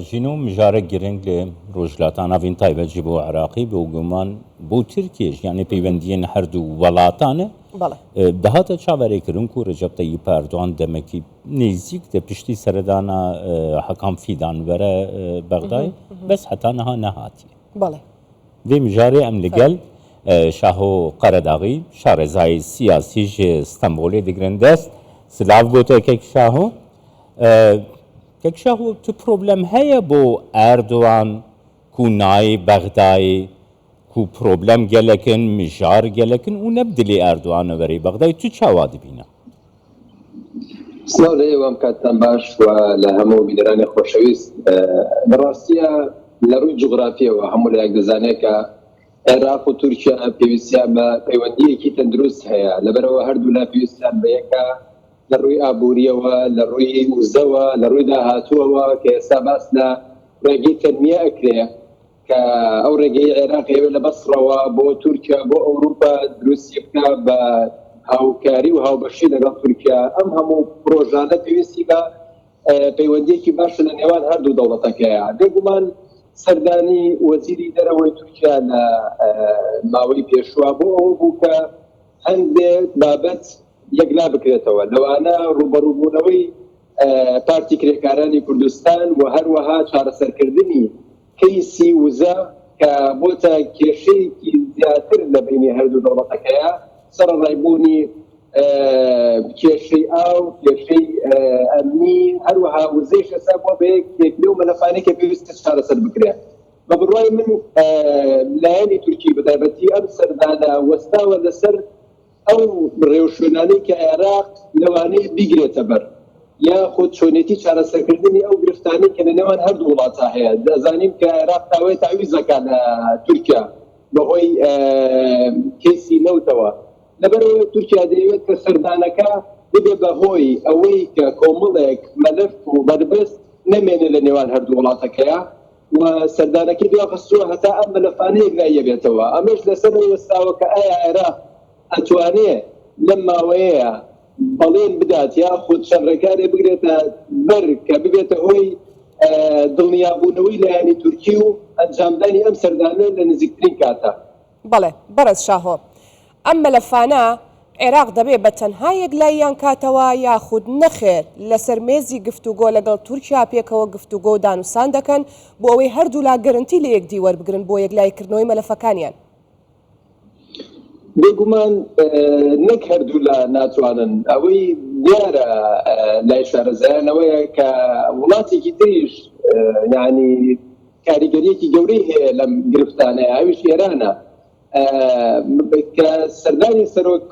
جینو مجاره گرنگ لی روجلاتان آوین تایبەتی بۆ عراقی بۆ گومان بۆ ترکیش یعنی پەیوەندیên هەردوو وڵاتانە دەهاتە چاوەڕێکردن و ڕەجەب تەییب ئەردوان دەمەکی نێزیک دە پشتی سەردانا حەکام فیدان وەرە بەغدای بەس هەتا نەها نەهاتیە vê mijarê em li gel Şaho Qeredaxî şarêzayê siyasî ji Stenbolê digirin dest silav gote kek Şaho kek Şaho tu problem heye bo Erdogan ku nayê Bexdayê ku problem gelekin mijar gelekin û ne bi dilê Erdogan werî Bexdayê tu çawa dibîne سلااو لێ وام کاتتان باش و لە هەموو بیدرانی خۆشەویست بەڕاستیە لە ڕووی جوغرافیەوە هەموو لایەک دەزانێت کە عێراق و تورکیا پێویستیان بە پەیوەندیەکی تەندروست هەیە لەبەرەوە هەردوو لا پێویستیان بە یەکە لە ڕووی ئابووریەوە لە ڕووی وزەوە لە ڕووی داهاتووەوە کە ئێستا باس لە ڕێگەی تەنمیە ئەکرێ کە ئەو ڕێگەی عێراق هەیە لە بەسڕەوە بۆ تورکیا بۆ ئەوروپا دروستی بکە بە هاوکاری و هاوبەشی لەگەڵ تورکیا ئەم هەموو پرۆژانە پێویستی بە پەیوەندیەکی باشە لە نێوان هەردوو دەوڵەتەکەیە بێگومان سەردانی وەزیری دەرەوەی تورکیا لە ماوەی پێشوە بۆ ئەوە بوو کە هەندێک بابەت یەکلا بکرێتەوە لەوانە ڕوبەڕووبوونەوەی پارتی کرێکارانی کوردستان و هەروەها چارەسەرکردنی کەیسی وزە کە بۆتە کێشەیەکی زیاتر لە بینی هەردوو دەوڵەتەکەیە سەرڕایبوونی کێشەی ئاو کێشەی ئەمنی هەروەها وزەیش ئەسا بۆ بە یەکێکلێ و مەلەفانەی کە پێویستە چارەسەر بکرێت بە بڕوای من لایەنی تورکی بەتایبەتی ئەم سەردانە وەستاوە لەسەر ئەو ڕێوشوێنانەی کە عێراق لەوانەیە بیگرێتە بەر یاخود چۆنێتی چارەسەرکردنی ئەو گرفتانەی کە لە نێوان هەردوو وڵاتە هەیە دەزانیم کە عێراق تاوای تاویزەکە لە تورکیا بەهۆی کەیسی نەوتەوە لەبەرەوە تورکیا دەیەوێت کە سەردانەکە ببێ بەهۆی ئەوەی کە کۆمەڵێک مەلەف و بەربەست نەمێنێ لە نێوان هەردوو وڵاتەکەیە و سەردانەکەی دوخستووە هەتا ئەم مەلەفانەیەک لای بێتەوە ئەمەش لەسەر وەستاوە کە ئایا عێراق ئەتوانێت لەم ماوەیە بەڵێن بدات یاخود شەڕێکارێ بگرێتە بەر کە ببێتە هۆی دڵنیابوونەوەی لایەنی تورکی و ئەنجامدانی ئەم سەردانە لە نزیکترین کاتە بەڵێ بەڕێز شاهۆ ئەم مەلەفانە عێراق دەبێ بە تەنها یەکلاییان کاتەوە یاخود نەخێر لەسەر مێزی گفتوگۆ لەگەڵ تورکیا پێکەوە گفتوگۆ و دانووسان دەکەن بۆ ئەوەی هەردوو لا گەرنتی لە یەکدی وەربگرن بۆ یەکلایکردنەوەی مەلەفەکانیان بێگومان نەک هەردوو لا ناتوانن ئەوەی دیارە لای شارەزایانەوەیە کە وڵاتێکی تریش یعنی کاریگەریەکی گەورەی هەیە لەم گرفتانەیە ئەویش ئێرانە کە سەردانی سەرۆک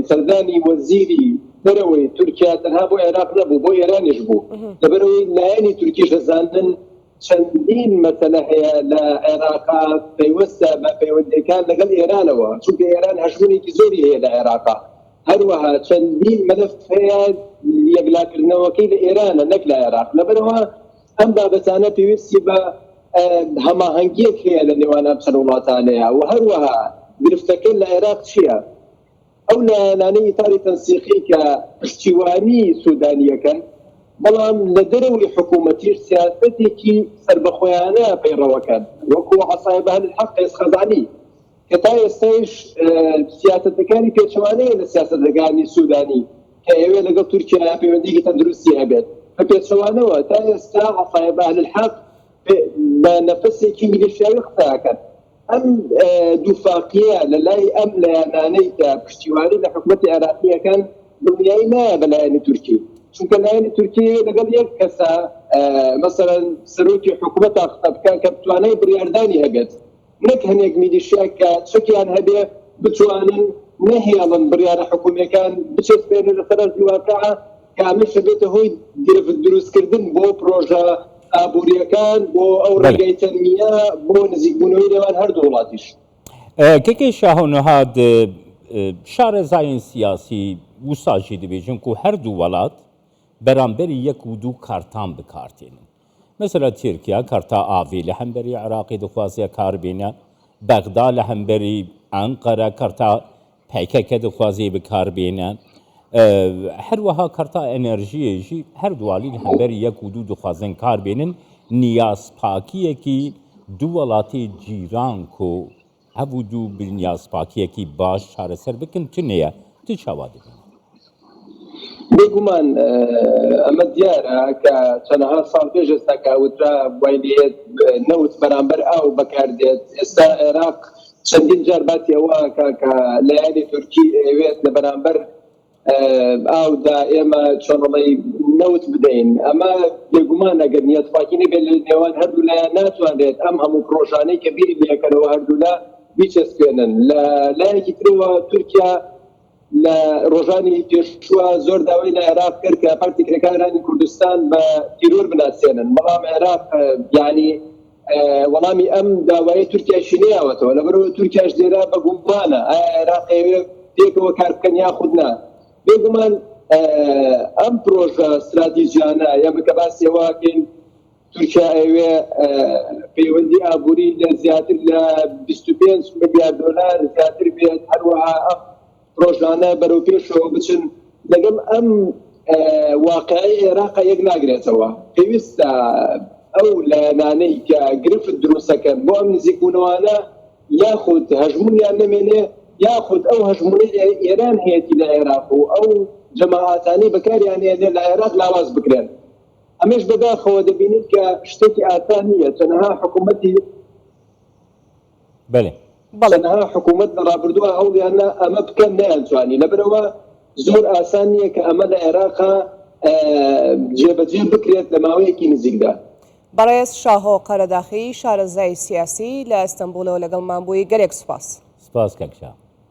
سەردانی وەزیری دەرەوەی تورکیا تەنها بۆ عێراق نەبوو بۆ ئێرانیش بوو لەبەرەوەی لایەنی تورکیش دەزانن چەندین مەسەلە هەیە لە عێراقا پەیوەستە بە پەیوەندیەکان لەگەڵ ئێرانەوە چونکە ئێران هەژمونێکی زۆری هەیە لە عێراقا هەروەها چەندین مەلەف هەیە یەکلاکردنەوەکەی لە ئێرانە نەک لە عێراق لەبەرەوە ئەم بابەتانە پێویستی بە هەماهەنگیەک هەیە لە نێوان ئەم چەند وڵاتانەیە و هەروەها گرفتەکە لە عێراق چییە؟ ئەو لایەنانەی ئیتاری تەنسیقی کە پشتیوانی سوودانیەکەن بەڵام لە دەرەوەی حکوومەتیش سیاسەتێکی سربەخۆیانە پەیڕەوەکەن وەکو عەسای ئەهل الحەق قەیس خەزانی کە تا ئێستاش سیاسەتەکانی پێچەوانەیە لە سیاسەتەکانی سوودانی کە ئەوێ لەگەڵ تورکیا پەیوەندیی تەندروستی هەبێت بە پێچەوانەوە تا ئێستا عەسای ئەهل الحەق بە نەفەسێکی میلیشیاوی قسەکەن ئەم دووفاقیە لە لای ئەم لایەنانەی کە پشتیوانی لە حکوومەتی عێراقیەکان دڵنیایی نایە بە لایەنی تورکی چونکە لایەنی تورکی لەگەڵ یەک کەسە مەسەڵەن سەرۆکی حکوومەتا قسە بکە کە بتوانای بڕیاردانی هەبێت نەک هەنێک میلیشیا کە چەکیان هەبێ بتوانن نەهێڵن بڕیارە حکوومیەکان بچەسپێنن لەسەر ئەرزیواقعە کە ئەمەش دەبێتە هۆی دروستکردن بۆ پرۆژە ئابووریەکان بۆ ئەو ڕێگەی تەنمیە بۆ نزیکبوونەوەی لەوان هەردوو وڵاتیش کێکێ شاهۆنەهاد شارەزایین سیاسی وساژی دەبێژن و هەردوو وڵات بەرامبەری یەک و دوو کارتان بکارتێنن مثلا تورکیا کارتا ئاوی لە هەمبەری عێراقی دەخوازیە کاربێنە بەغدا لە هەمبەری ئەنقەرە کارتا پایکەکە دەخوازی بکاربێنە هەروەها کارتا ئەنەرژیەژی هەردووالی لە هەمبەری یەک و دوو دەخوازن کاربێنن نیازپاکیەکی دوو وڵاتی جیران کۆ هەبوو دوو نیازپاکیەکی باش چارەسەر بکن چنەیە تو چاوا دەبن بێگومان ئەمە دیارە کە چەندەها ساڵ پێش ئێستا کاوترا وای لێت نەوت بەرامبەر ئاو بەکاردێت ئێستا عێراق چەندین جار باسی ئەوە کە لایەنی تورکی ئەوێت لە بەرامبەر ئاودا ئێمە چۆنڵی نەوت بدەین ئەمە بێگومان ئەگەر نیەتپاکی نەبێت لە نێوان هەردوو لایەن ناتوانێت ئەم هەموو پرۆژانەی کە بیری بێکەنەوە هەردوولا بیچەسپێنن لە لایەکی ترەوە تورکیا لە ڕۆژانی پێشووە زۆر داوای لە عێراق کرد کە پارتیکرەکانی کوردستان بە تیرۆر بناسیێنن بەڵام عێراق یعنی وەڵامی ئەم داوای تورکیاشی نەیاوەتەوە لەبەرەوە تورکیاش لێرە بە گومانە ئایا عێراق ئەوێ پێکەوە کار بکەن یاخود نا بێگومان ئەم پرۆژە استراتیژیانە یا بکە باسیەوە بکەین تورکیا ئەوێ پەیوەندی ئابووری لە زیاتر لە 25 ملیار دۆلار زیاتر بێت هەروەها ئەم پرۆژانە بەرەو پێشەوە بچن لەگەڵ ئەم واقعی عێراق یەک ناگرێتەوە پێویستە ئەو لایەنانەی کە گرفت دروستەکەن بۆ ئەم نزیکبوونەوانە یاخود هەژمونیان نەمێنێ یاخود ئەو هەژمونەی ئێران هەیەی لە عێراق و ئەو جەماعاتانی بەکاریان هێنێ لە عێراق لاواز بکرێن ئەمەش بەداخەوە دەبینیت کە شتێکی ئاسان نییە تەنها حکوومەتی تەنها حکوومەت لە ڕابردووە هەوڵیانە ئەمە بکەن نەیانتوانی لەبەرەوە زۆر ئاسان نییە کە ئەمە لە عێراقا جێبەجێ بکرێت لە ماوەیەکی نزیکدا. بەڕێز شاهۆ قەرەداخی شارەزای سیاسی لە ئەستەمبولەوە لەگەڵمان بووی گەلێک سوپاس. سپاس کەکشا.